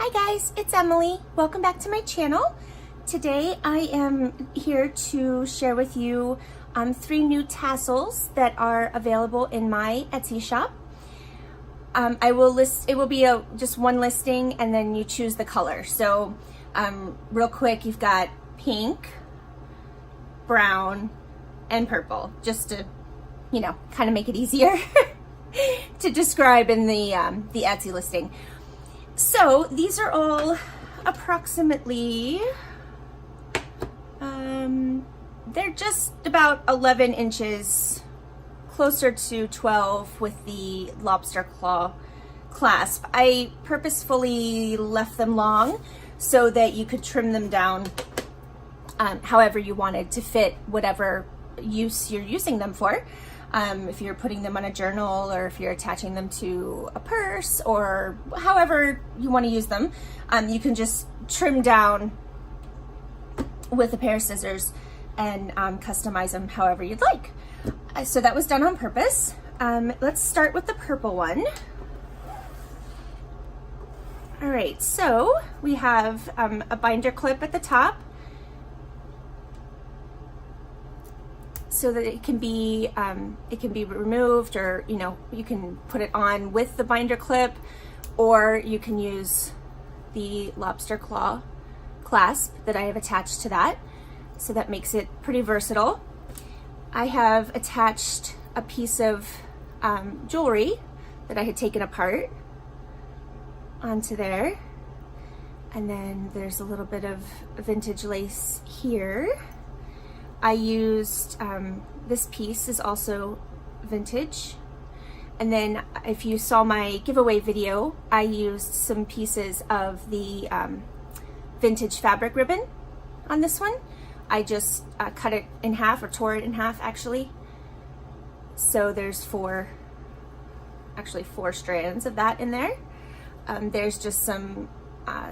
Hi guys, it's Emily. Welcome back to my channel. Today I am here to share with you 3 new tassels that are available in my Etsy shop. It will be just one listing and then you choose the color. So real quick, you've got pink, brown, and purple, just to, kind of make it easier to describe in the Etsy listing. So these are all approximately, they're just about 11 inches, closer to 12 with the lobster claw clasp. I purposefully left them long so that you could trim them down however you wanted to fit whatever use you're using them for. If you're putting them on a journal or if you're attaching them to a purse or however you want to use them, you can just trim down with a pair of scissors and customize them however you'd like. So that was done on purpose. Let's start with the purple one. All right, so we have a binder clip at the top, so that it can be removed, or you can put it on with the binder clip, or you can use the lobster claw clasp that I have attached to that. So that makes it pretty versatile. I have attached a piece of jewelry that I had taken apart onto there, and then there's a little bit of vintage lace here. I used, this piece is also vintage. And then if you saw my giveaway video, I used some pieces of the vintage fabric ribbon on this one. I just cut it in half, or tore it in half actually. So there's four strands of that in there. There's just some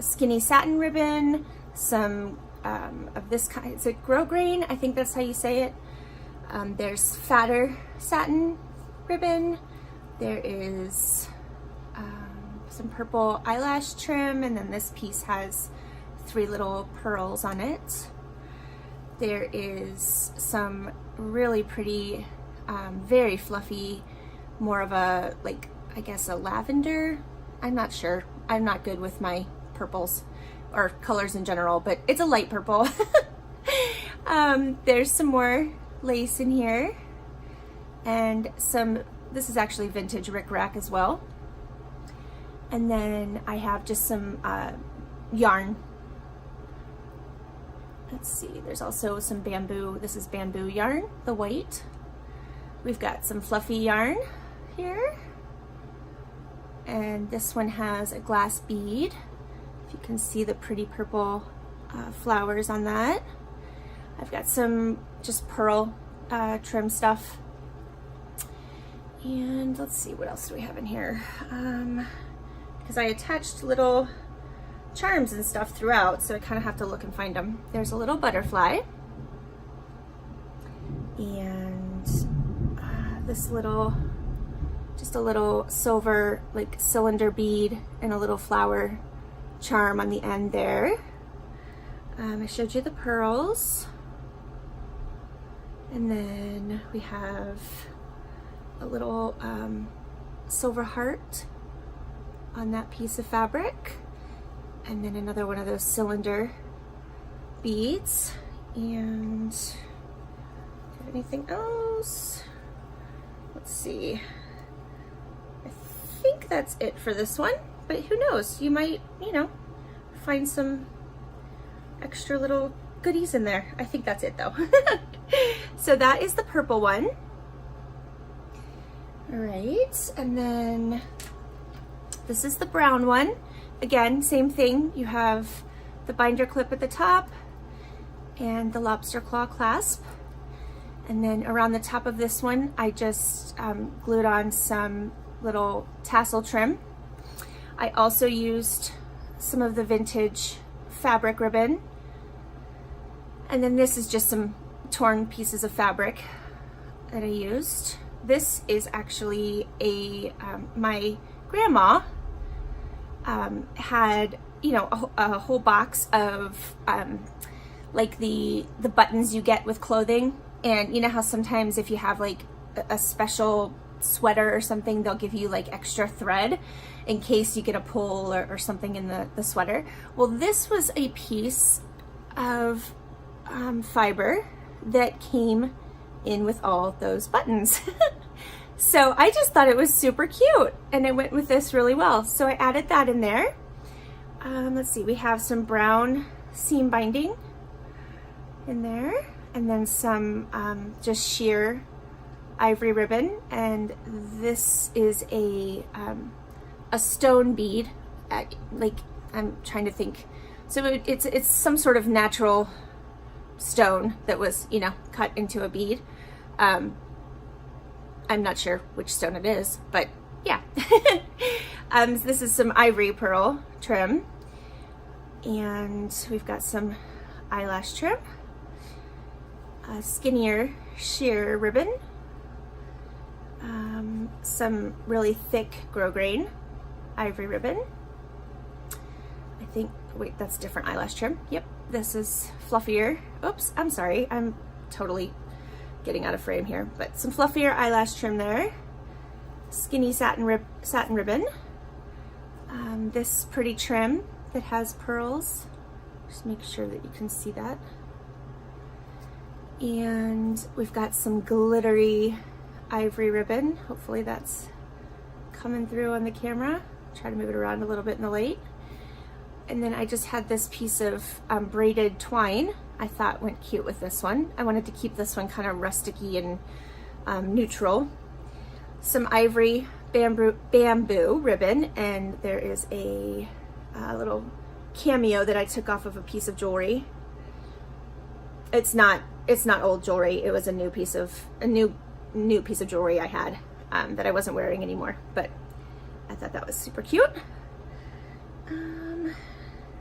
skinny satin ribbon, some of this kind, it's a grosgrain, I think that's how you say it. There's fatter satin ribbon. There is some purple eyelash trim, and then this piece has 3 little pearls on it. There is some really pretty, very fluffy, more of a, I guess a lavender. I'm not sure. I'm not good with my purples or colors in general, but it's a light purple. There's some more lace in here, and this is actually vintage rickrack as well. And then I have just some yarn. Let's see, there's also some bamboo. This is bamboo yarn, the white. We've got some fluffy yarn here, and this one has a glass bead. You can see the pretty purple flowers on that. I've got some just pearl trim stuff. And let's see, what else do we have in here? Because I attached little charms and stuff throughout, so I kind of have to look and find them. There's a little butterfly. And just a little silver cylinder bead and a little flower charm on the end there. I showed you the pearls, and then we have a little silver heart on that piece of fabric, and then another one of those cylinder beads. And do you have anything else? Let's see, I think that's it for this one. But who knows, you might, find some extra little goodies in there. I think that's it though. So that is the purple one. All right, and then this is the brown one. Again, same thing. You have the binder clip at the top and the lobster claw clasp. And then around the top of this one, I just glued on some little tassel trim. I also used some of the vintage fabric ribbon. And then this is just some torn pieces of fabric that I used. This is actually my grandma had you know, a whole box of like the buttons you get with clothing. And you know how sometimes if you have like a special sweater or something, they'll give you like extra thread in case you get a pull or something in the sweater. Well, this was a piece of fiber that came in with all those buttons. So I just thought it was super cute, and it went with this really well. So I added that in there. Let's see, we have some brown seam binding in there, and then some just sheer ivory ribbon, and this is a stone bead. Like, I'm trying to think. So it's some sort of natural stone that was, you know, cut into a bead. I'm not sure which stone it is, but yeah. This is some ivory pearl trim, and we've got some eyelash trim, a skinnier sheer ribbon, some really thick grosgrain ivory ribbon. I think, wait, that's different eyelash trim. Yep, this is fluffier. Oops, I'm sorry, I'm totally getting out of frame here, but some fluffier eyelash trim there. Skinny satin ribbon. This pretty trim that has pearls. Just make sure that you can see that. And we've got some glittery ivory ribbon. Hopefully that's coming through on the camera. Try to move it around a little bit in the light. And then I just had this piece of braided twine I thought went cute with this one. I wanted to keep this one kind of rusticy and neutral. Some ivory bamboo ribbon, and there is a little cameo that I took off of a piece of jewelry. It's not old jewelry. It was a new piece of jewelry I had that I wasn't wearing anymore, but I thought that was super cute.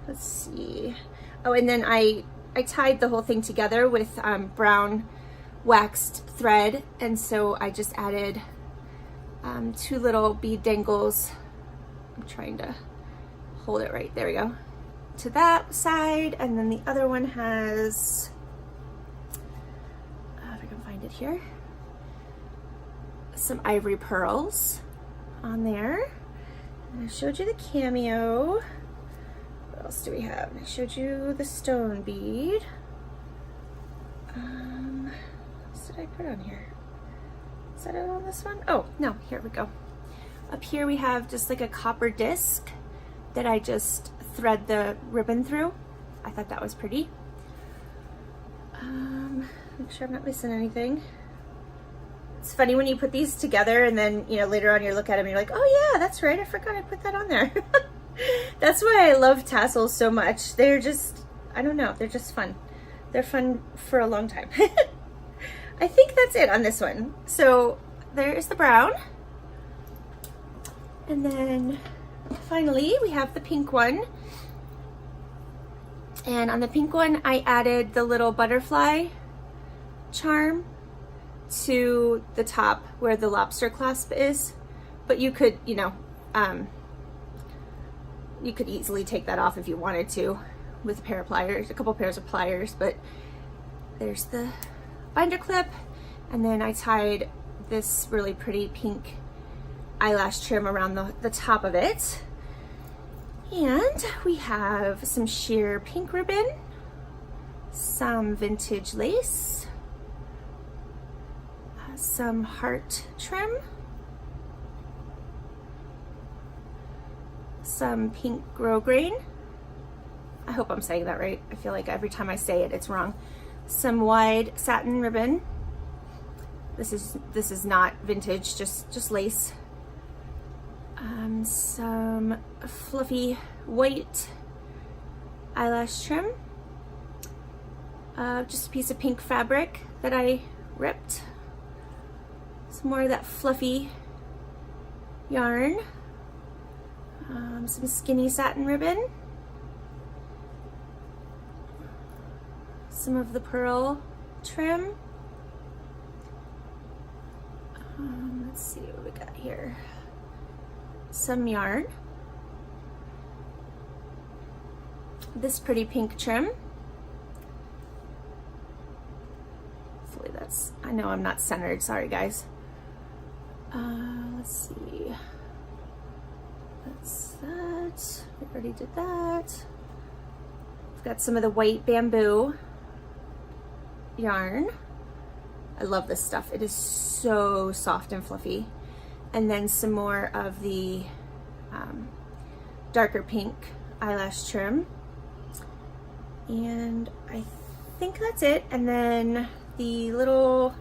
Let's see. Oh, and then I tied the whole thing together with brown waxed thread, and so I just added two little bead dangles. I'm trying to hold it right, there we go, to that side, and then the other one has, if I can find it here, some ivory pearls on there. And I showed you the cameo. What else do we have? I showed you the stone bead. What did I put on here? Is that it on this one? Oh, no, here we go. Up here we have just like a copper disc that I just thread the ribbon through. I thought that was pretty. Make sure I'm not missing anything. It's funny when you put these together and then, you know, later on you look at them and you're like, oh yeah, that's right, I forgot I put that on there. That's why I love tassels so much. They're just, I don't know, they're just fun. They're fun for a long time. I think that's it on this one. So there's the brown. And then finally we have the pink one. And on the pink one, I added the little butterfly charm to the top where the lobster clasp is. But you could, you know, you could easily take that off if you wanted to with a pair of pliers, a couple pairs of pliers. But there's the binder clip, and then I tied this really pretty pink eyelash trim around the top of it. And we have some sheer pink ribbon, some vintage lace, some heart trim, some pink grosgrain. I hope I'm saying that right. I feel like every time I say it, it's wrong. Some wide satin ribbon. This is not vintage, just lace. Some fluffy white eyelash trim. Just a piece of pink fabric that I ripped. Some more of that fluffy yarn. Some skinny satin ribbon. Some of the pearl trim. Let's see what we got here. Some yarn. this pretty pink trim. Hopefully that's, I know I'm not centered, sorry guys. Let's see. That's that. We already did that. I've got some of the white bamboo yarn. I love this stuff. It is so soft and fluffy. And then some more of the darker pink eyelash trim. And I think that's it. And then the little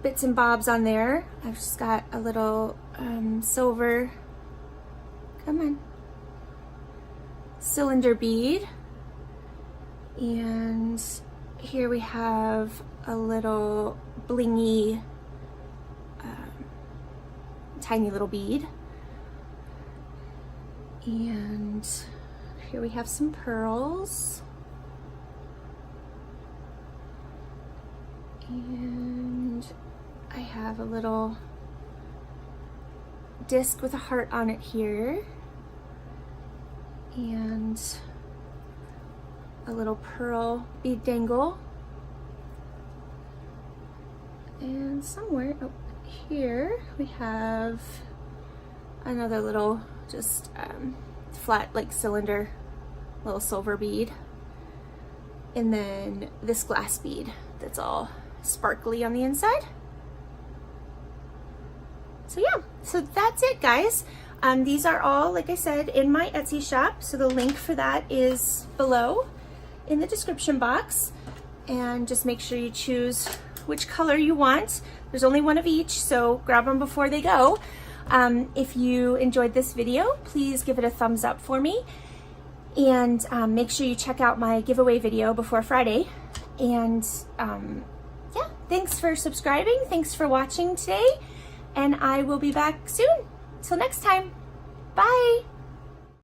bits and bobs on there. I've just got a little silver, come on, cylinder bead. And here we have a little blingy, tiny little bead. And here we have some pearls. And I have a little disc with a heart on it here. And a little pearl bead dangle. And somewhere up here we have another little just flat like cylinder little silver bead, and then this glass bead that's all sparkly on the inside. So yeah, so that's it guys. These are all, like I said, in my Etsy shop, so the link for that is below in the description box. And just make sure you choose which color you want. There's only one of each, so grab them before they go. If you enjoyed this video, please give it a thumbs up for me. And make sure you check out my giveaway video before Friday. And yeah, thanks for subscribing. Thanks for watching today. And I will be back soon. Till next time. Bye.